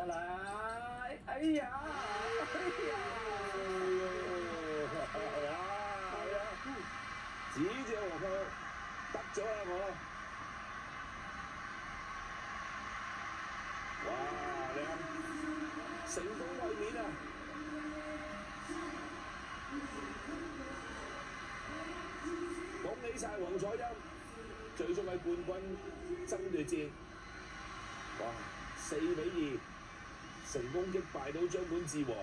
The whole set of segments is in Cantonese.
得啦！哎呀！指住黃炮得咗啦我！哇！靚，成功衛冕啊！恭喜晒黃楚欽，最終喺冠軍爭奪戰，哇！4-2，成功擊敗到張本智和。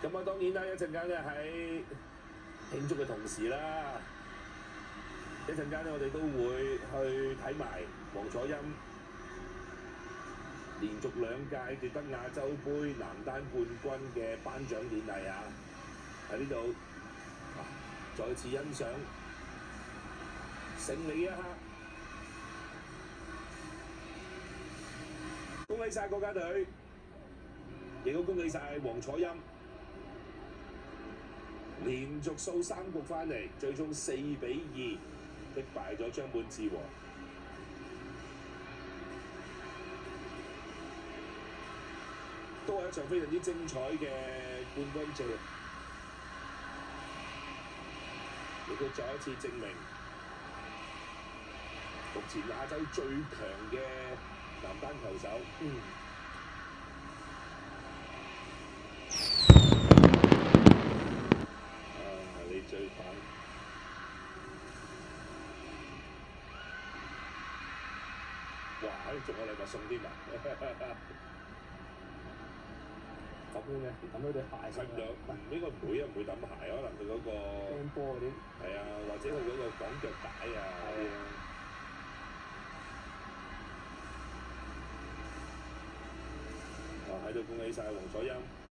咁啊，當然啦，一陣間咧喺慶祝嘅同時啦，一陣間咧我哋都會去睇埋黃楚欽連續2屆奪得亞洲杯男單冠軍嘅頒獎典禮啊！喺呢度再次欣賞勝利一刻，恭喜晒國家隊，亦都恭喜晒黃楚欽。連續掃3局翻嚟，最終4-2擊敗咗張本智和。都係一場非常之精彩嘅冠軍戰，亦都再一次證明目前亞洲最強嘅男單球手。最快，哇！仲有禮物送添啊！咁嘅，抌咗對鞋先。應該唔會啊，唔會抌鞋，可能佢嗰個掟波嗰啲。係啊，或者佢嗰個綁腳帶啊。係啊。喺度恭喜晒黃楚欽。